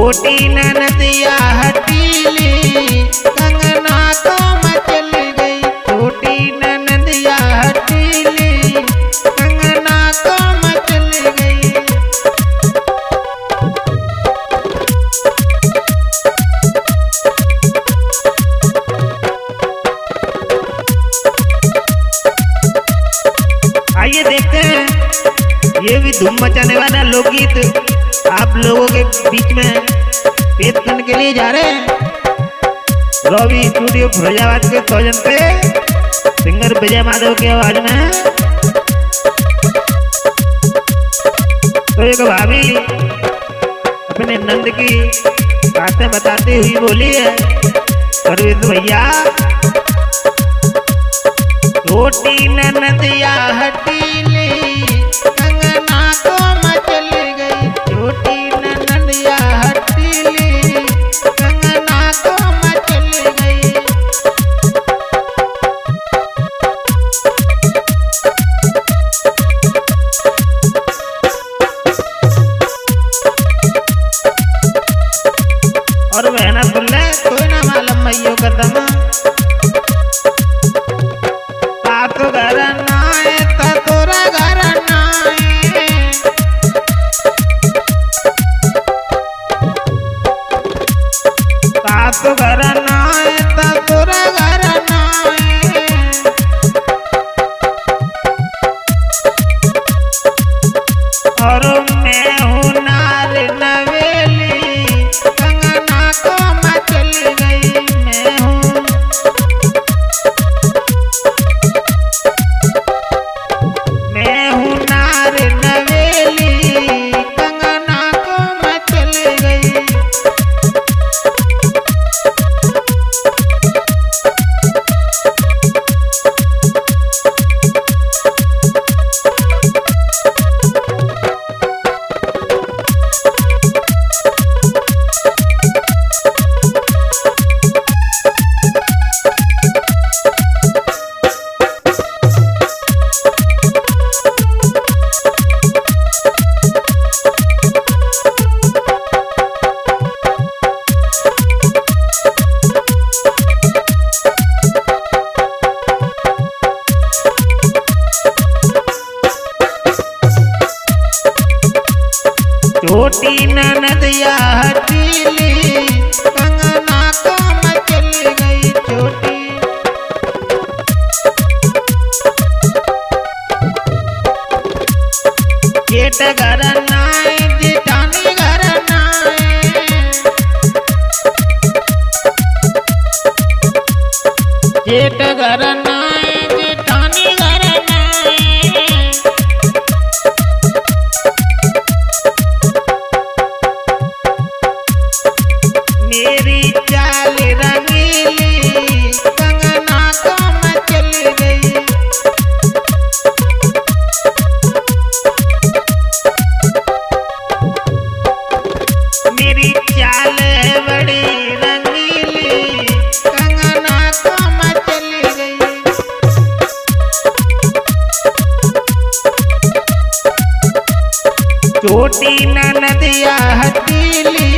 छोटी ननदिया हटीली कंगना को मचल गई। छोटी ननदिया हटीली कंगना को मचल गई। आइए देखते हैं ये भी धूम मचाने वाला लोकगीत आप लोगों के बीच में पेश करने के लिए जा रहे हैं। रवि स्टूडियो फिरोजाबाद के सौजन पे सिंगर विजय माधव की आवाज में। तो एक भाभी अपने नंद की बातें बताते हुई बोली है, परवेश भैया छोटी ननदिया हटीली कंगना को मचल गई। छोटी ननदिया हटीली कंगना को मचल गई। और वह ना सुन ले कोई ना मालूम मैयो का दमा तो घर नाए तोरा घर नाए। तो घर नाए तोरा घर नाए। और मैं हूँ नार नवेली कंगना को मचल गई। मैं हूँ नार नवेली कंगना को मचल गई। छोटी ननदिया हटीली कंगना को मचल गई। छोटी जेठ घर नाए जेठानी घर नाए। जेठ घर नाए जेठानी घर नाए। मेरी चाल रंगीली कंगना को मचल गई। मेरी चाल बड़ी रंगीली कंगना को मचल गई। छोटी ननदिया हटीली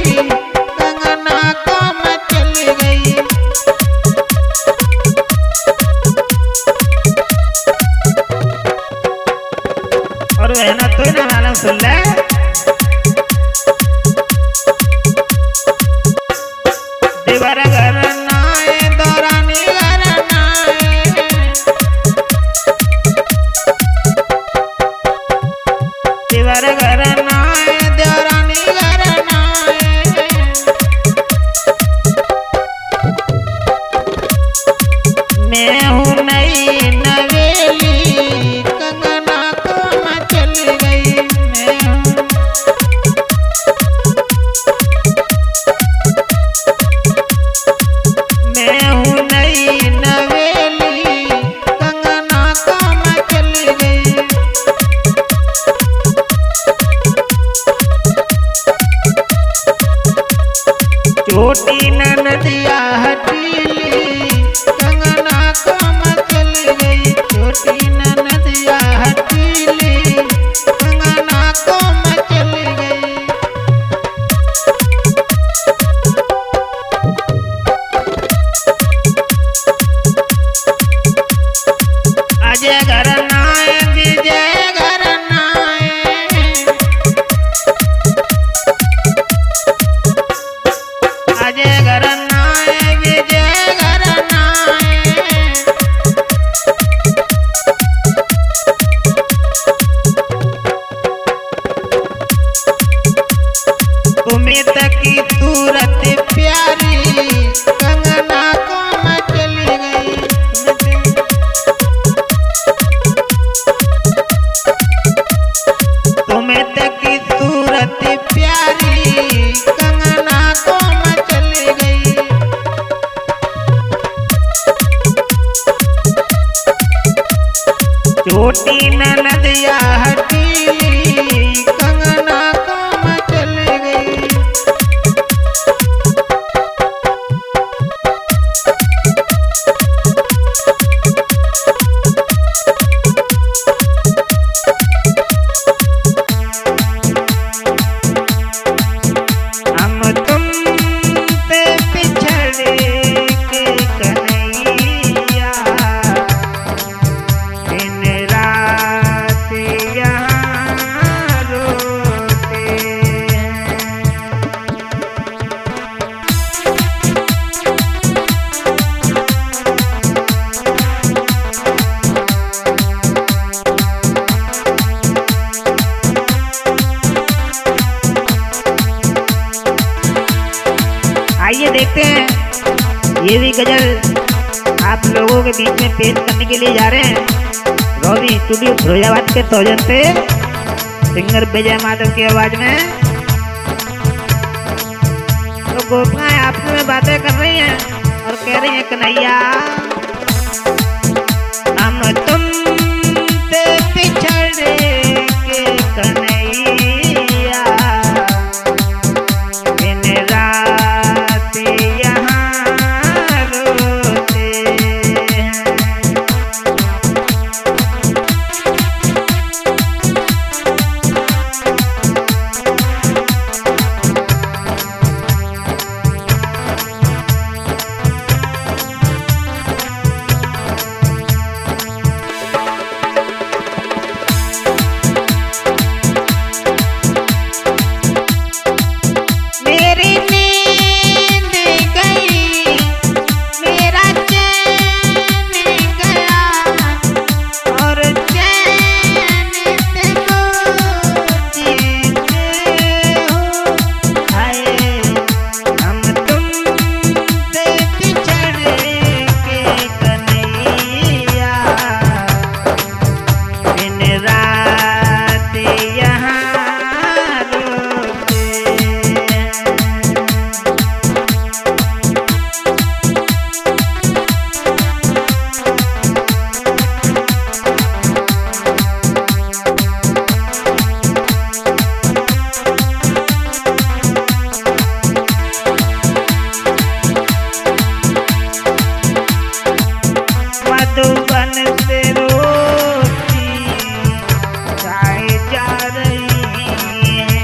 कंगना को मचल गई। और वह ना तो ना मालूम सुन ले देवर घर नाए दौरानी घर नाए। देवर घर नाए दौरानी घर नाए। मैं हूँ नई नवेली कंगना को मचल गई। मैं हूँ नई नवेली कंगना को मचल गई। छोटी ननदिया हटीली कंगना को मचल गई। छोटी ननदिया हटीली कंगना को मचल गई। तुम्हें तकी सूरत प्यारी कंगना को मैं चली गई। तुम्हें तकी सूरत प्यारी कंगना को मैं चली गई। छोटी ननदिया हटीली कंगना को मैं चली गई। हम तुमसे पिछड़े के कन्हैया दिन रात यहाँ रोते हैं। आइए देखते हैं ये भी गजल आप लोगों के बीच में पेश करने के लिए जा रहे हैं रवि स्टूडियो फिरोजाबाद के सौजन से सिंगर विजय माधव की आवाज में। तो गोपियां आपस में बातें कर रही हैं और कह रही हैं कन्हैया हम तुमसे पिछड़े के कन्हैया दिन रात यहाँ रोते हैं। मेरी नींद गई मेरा चैन गया और चैन से तो जीते हो। हाय हम तुमसे पिछड़े के कन्हैया दिन रात यहाँ रोते हैं। मधुबन से रोती गाय जा रही है।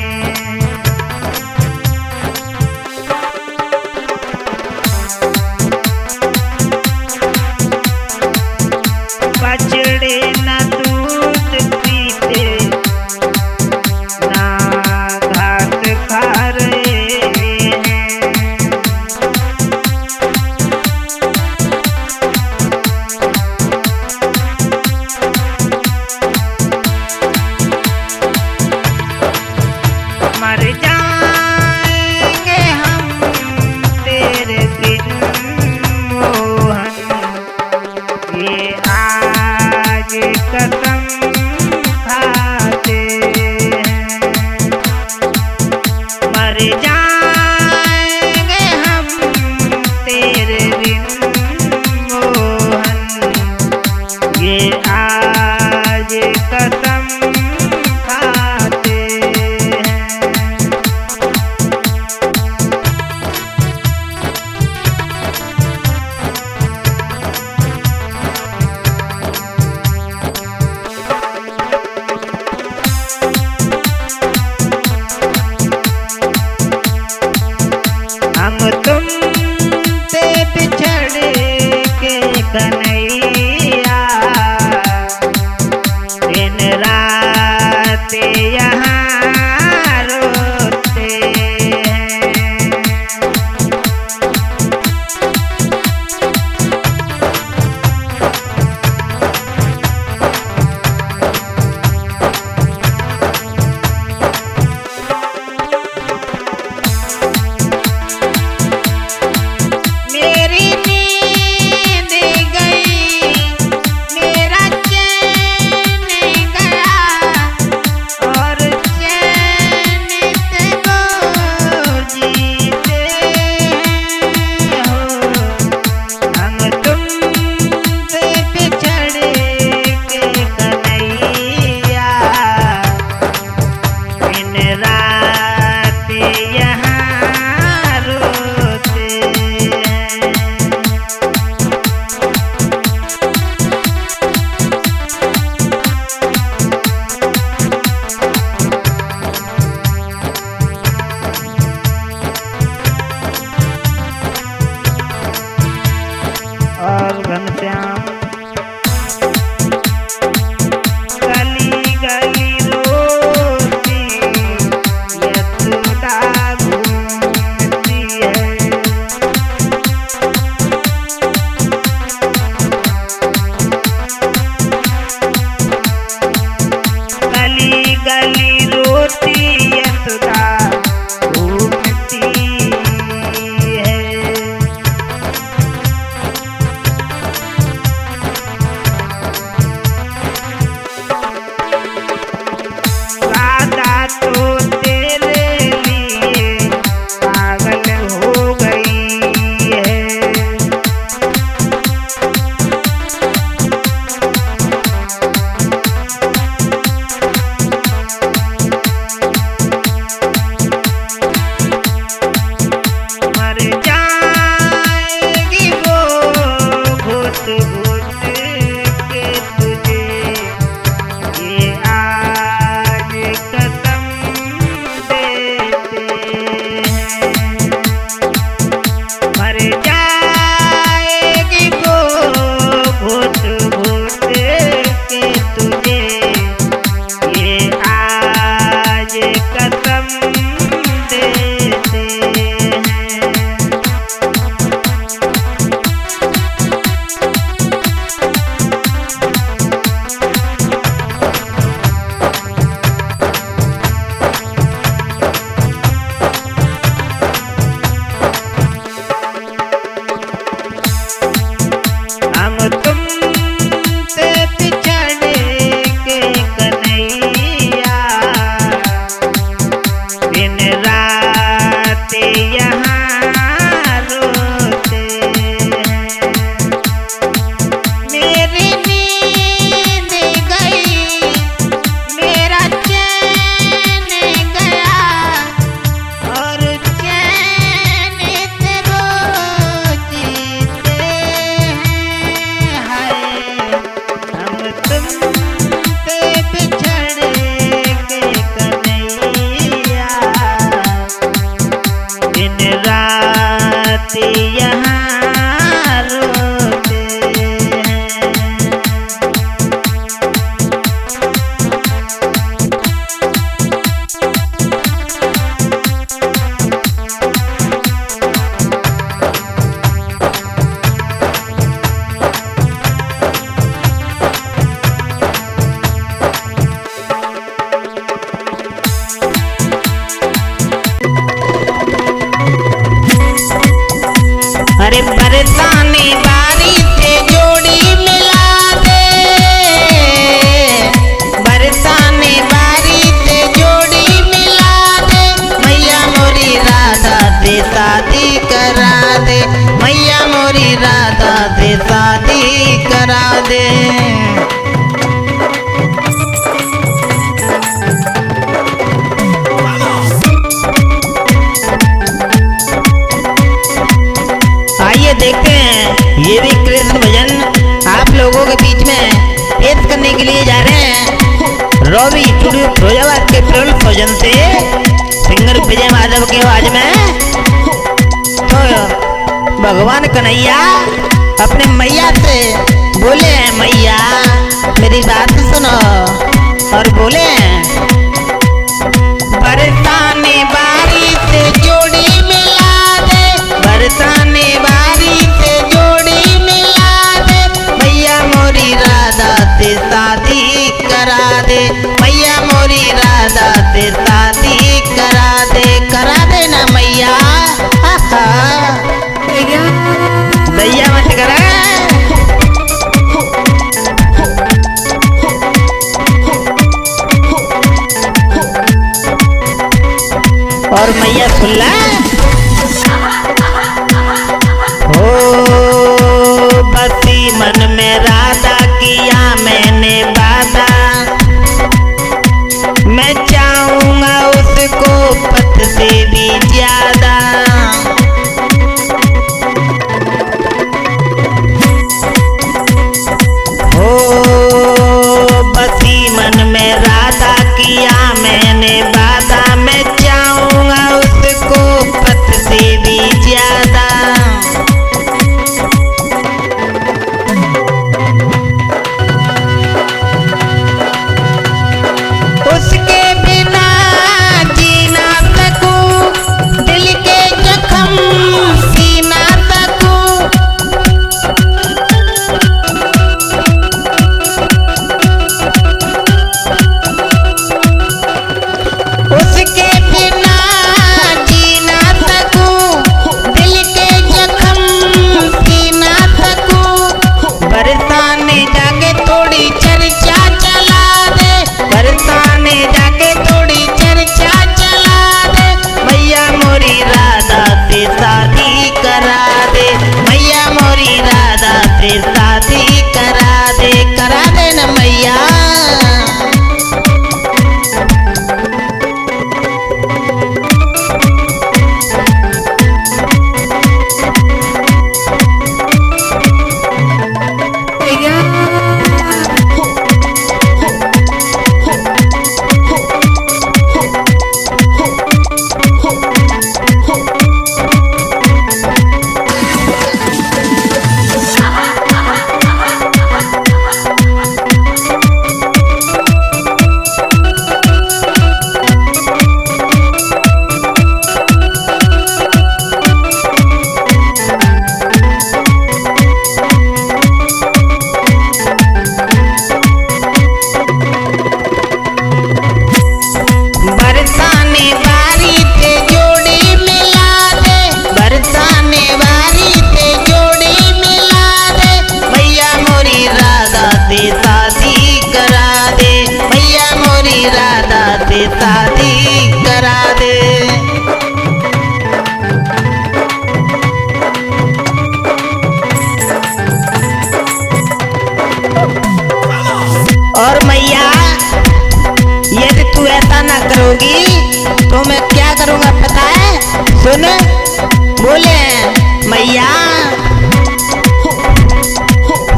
बछड़े न दूध पीते ना घास खा रहे हैं। मर जाएंगे हम तेरे बिन मोहन ये आज कसम खाते हैं। मर जाएंगे हम तेरे बिन मोहन ये आज कसम खाते हैं। रात यहाँ रोते हैं। और घनश्याम गली रोती यशोदा घूमती है। राधा तो तेरे लिए पागल हो गई है। अरे बरसाने बारी से जोड़ी मिला दे, बरसाने बारी से जोड़ी मिला दे, मैया मोरी राधा से शादी करा दे, मैया मोरी राधा से शादी करा दे। देखते हैं ये भी कृष्ण भजन आप लोगों के बीच में पेश करने के लिए जा रहे हैं। रवि स्टूडियो फिरोजाबाद के प्रबल भजन से सिंगर विजय माधव के आवाज में। तो भगवान कन्हैया अपने मैया से बोले हैं, मैया मेरी बात सुनो, और बोले बरसाने बारी से जोड़ी मिला दे, बरसाने बारी से जोड़ी मिला दे, मैया मोरी राधा से शादी करा दे, मैया मोरी राधा से शादी करा दे ना मैया। दैया मत करा। और मैया खुला हो बसी मन में राधा किया मैंने वादा, मैं चाहूंगा उस तो मैं क्या करूंगा पता है? सुन, बोले मैया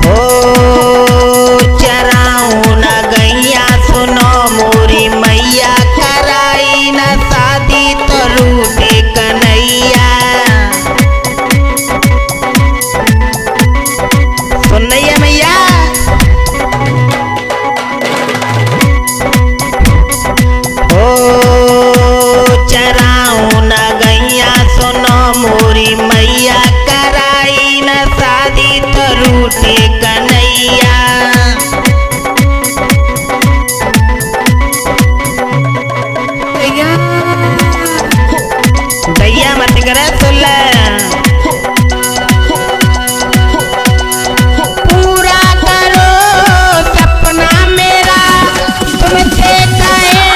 हो चराऊ ना गैया, सुनो मोरी मैया, कराई ना शादी तो रूठे कन्हैया। सुन रही है मैया? हो चराऊ ना गैया, सुनो मोरी मैया, कराई ना शादी तो रूठे कन्हैया। दैया मत करे सुन ले, पूरा करो सपना मेरा, तुमसे कहे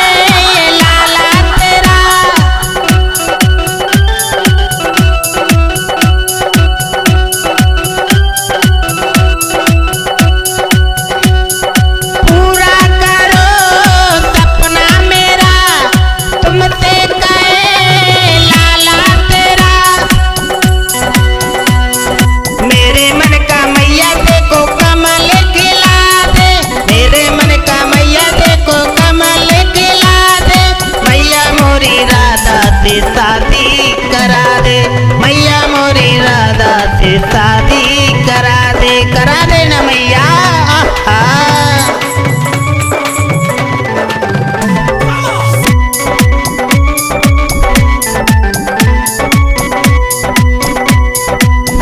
लाला तेरा। पूरा करो सपना मेरा, तुमसे कहे लाला तेरा। मेरे मन का मैया देखो कमल खिला दे, मेरे मन का मैया देखो कमल खिला दे। मैया मोरी राधा से शादी करा दे, मैया मोरी राधा से शादी करा दे ना मैया।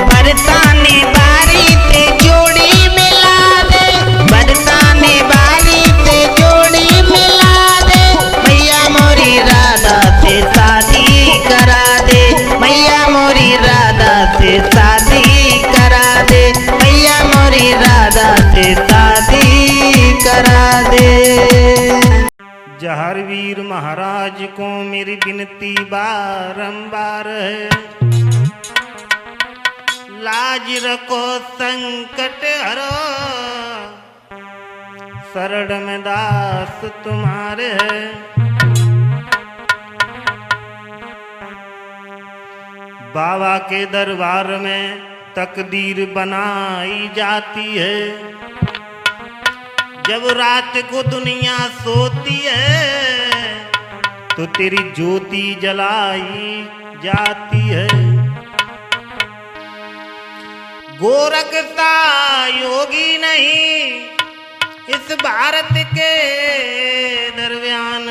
बरसाने बारी से जोड़ी मिला दे, बरसाने बारी से जोड़ी मिला दे। मैया मोरी राधा से शादी करा दे, मैया मोरी राधा से शादी करा दे, मैया मोरी राधा से शादी करा दे। जहर वीर महाराज को मेरी विनती बारंबार है, लाज रखो संकट हरो, शरण में दास तुम्हारे है। बाबा के दरबार में तकदीर बनाई जाती है, जब रात को दुनिया सोती है तो तेरी ज्योति जलाई जाती है। गोरखता योगी नहीं इस भारत के दरमियान,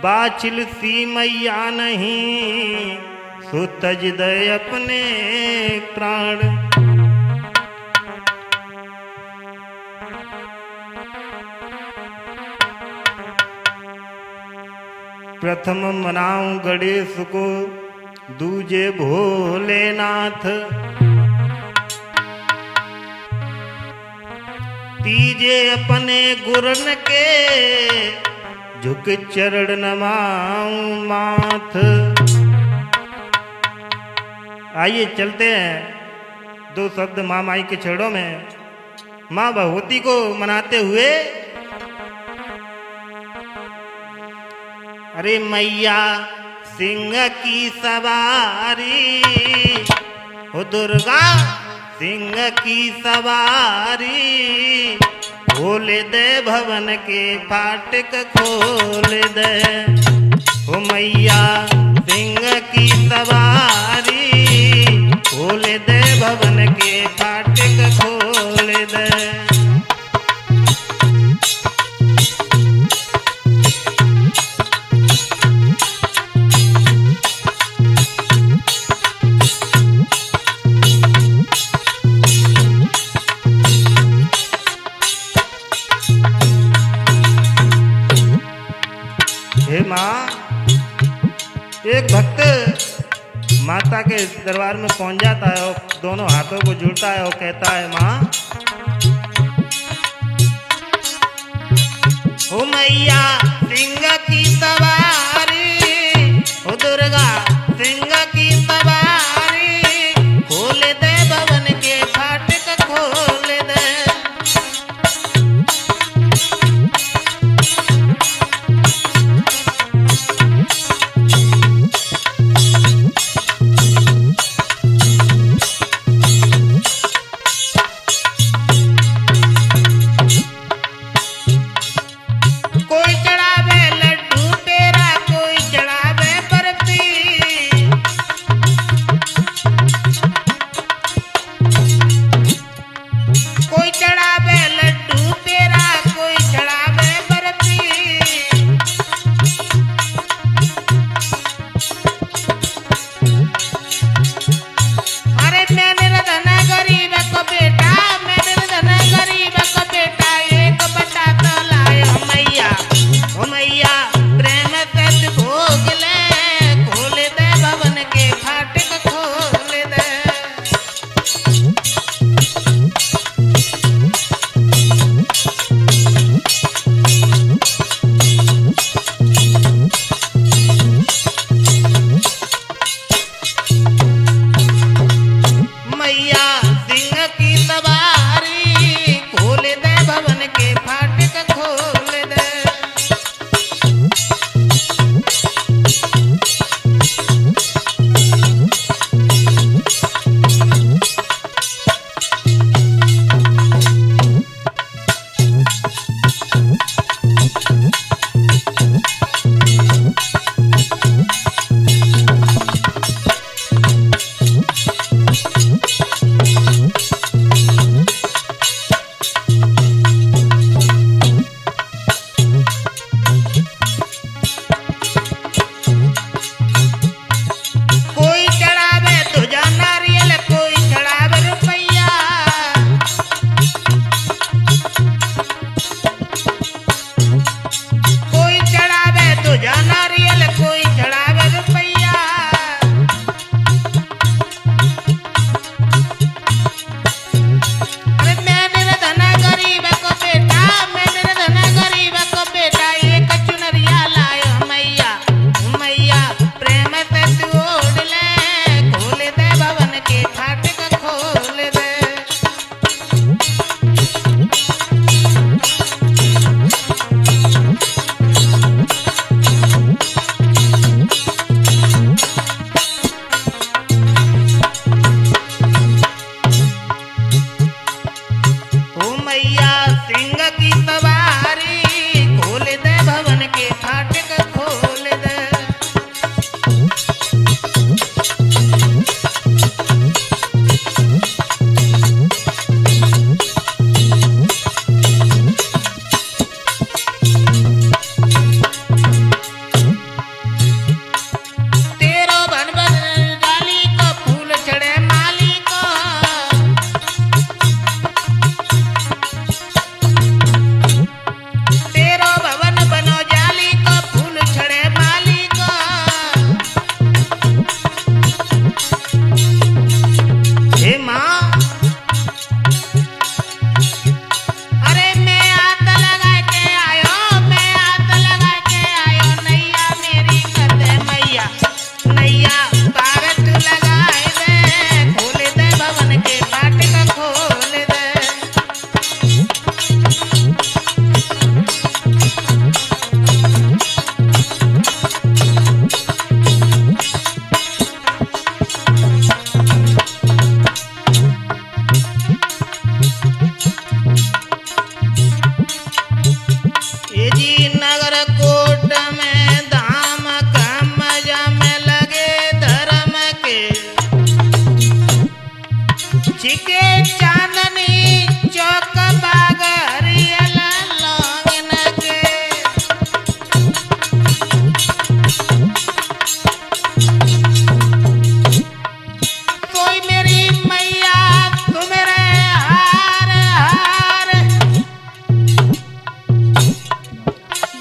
बाचिल सी मैया नहीं सो तज दे अपने प्राण। प्रथम मनाऊं गणेश को, दूजे भोलेनाथ, तीजे अपने गुरन के, झुक चरण नमाऊं माथ। आइए चलते हैं दो शब्द माँ माई के चरणों में, माँ भगवती को मनाते हुए। अरे मैया सिंह की सवारी, हो दुर्गा सिंह की सवारी, खोल दे भवन के फाटक खोल दे। हो मैया सिंह की सवारी, खोल दे भवन के फाटक खोल दे। हे माँ, एक भक्त माता के दरबार में पहुंच जाता है और दोनों हाथों को जोड़ता है और कहता है, माँ हो मैया सिंह की सवारी, हो दुर्गा सिंह की सवारी, खोल दे भवन के फाटक खोल दे। मैया नैया पार तू लगाए दे खोल दे भवन के फाटक खोल दे ये जी नगर कोट में धाम कम जम लगे धर्म के छिके चांदनी चौक बाग हरियल लोगन के कोई मेरी मैया तुम्हारे हार हार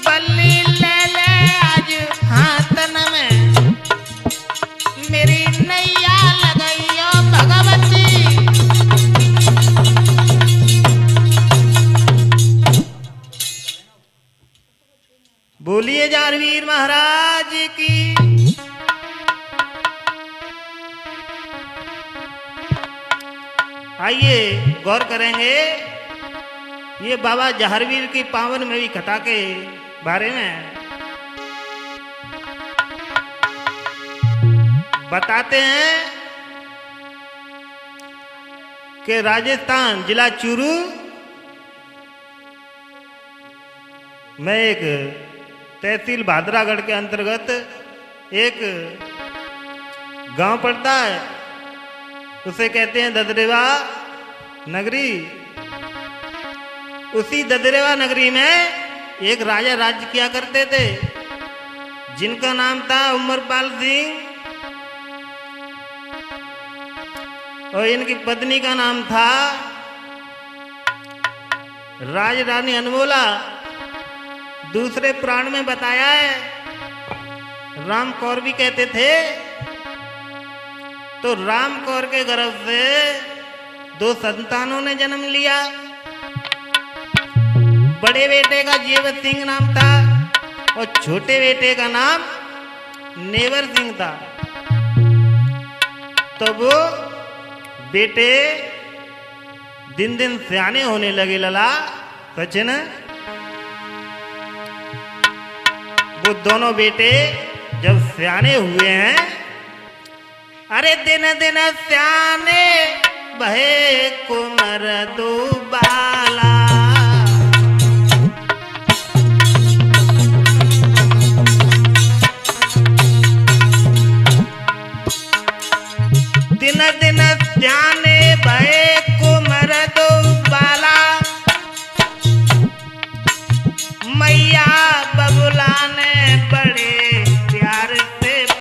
बल्ली ले ले आज हाथन में मेरी नैया लगइयो भगवती बोलिए जारवीर महाराज की आइए गौर करेंगे ये बाबा जहारवीर की पावन में भी कथा के बारे में बताते हैं कि राजस्थान जिला चूरू में एक तहसील भादरागढ़ के अंतर्गत एक गांव पड़ता है उसे कहते हैं ददरेवा नगरी। उसी ददरेवा नगरी में एक राजा राज्य किया करते थे जिनका नाम था उमरपाल सिंह और इनकी पत्नी का नाम था राजरानी अनमोला। दूसरे पुराण में बताया है राम कौर भी कहते थे। तो राम कौर के गर्भ से 2 संतानों ने जन्म लिया। बड़े बेटे का जीवत सिंह नाम था और छोटे बेटे का नाम नेवर सिंह था। तो वो बेटे दिन दिन सियाने होने लगे लला सचिन। वो दोनों बेटे जब सियाने हुए हैं अरे दिन दिन सियाने बहे कुमर दुबाला। दिन दिन सियाने बहे कुमर दुबाला मैया बबुला ने बड़े